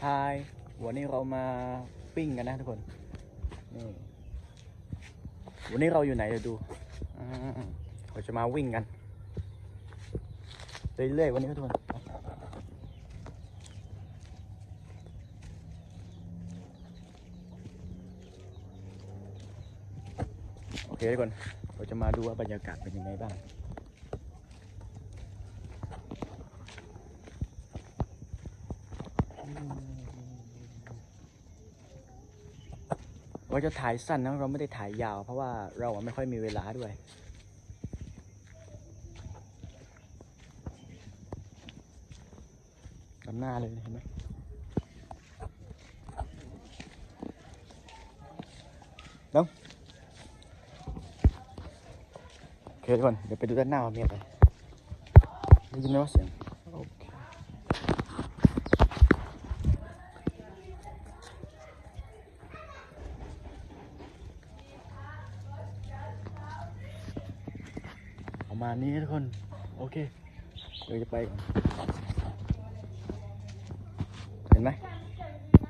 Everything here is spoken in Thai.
ฮายวันนี้เรามาปิ้งกันนะทุกคนนี่วันนี้เราอยู่ไหนเดี๋ยวดูเราจะมาวิ่งกันเรื่อยๆวันนี้ทุกคนโอเคทุกคนเราจะมาดูว่าบรรยากาศเป็นยังไงบ้างเราจะถ่ายสั้นนะเราไม่ได้ถ่ายยาวเพราะว่าเราไม่ค่อยมีเวลาด้วยกำหน้าเลยเห็นไหมน้องโอเคทุกคนเดี๋ยวไปดูด้านหน้าว่ามีอะไรได้ยินไหมว่าเสียงโอเคประมาณนี้ทุกคนโอเคเดี๋ยวจะไปก่อนเห็นไหม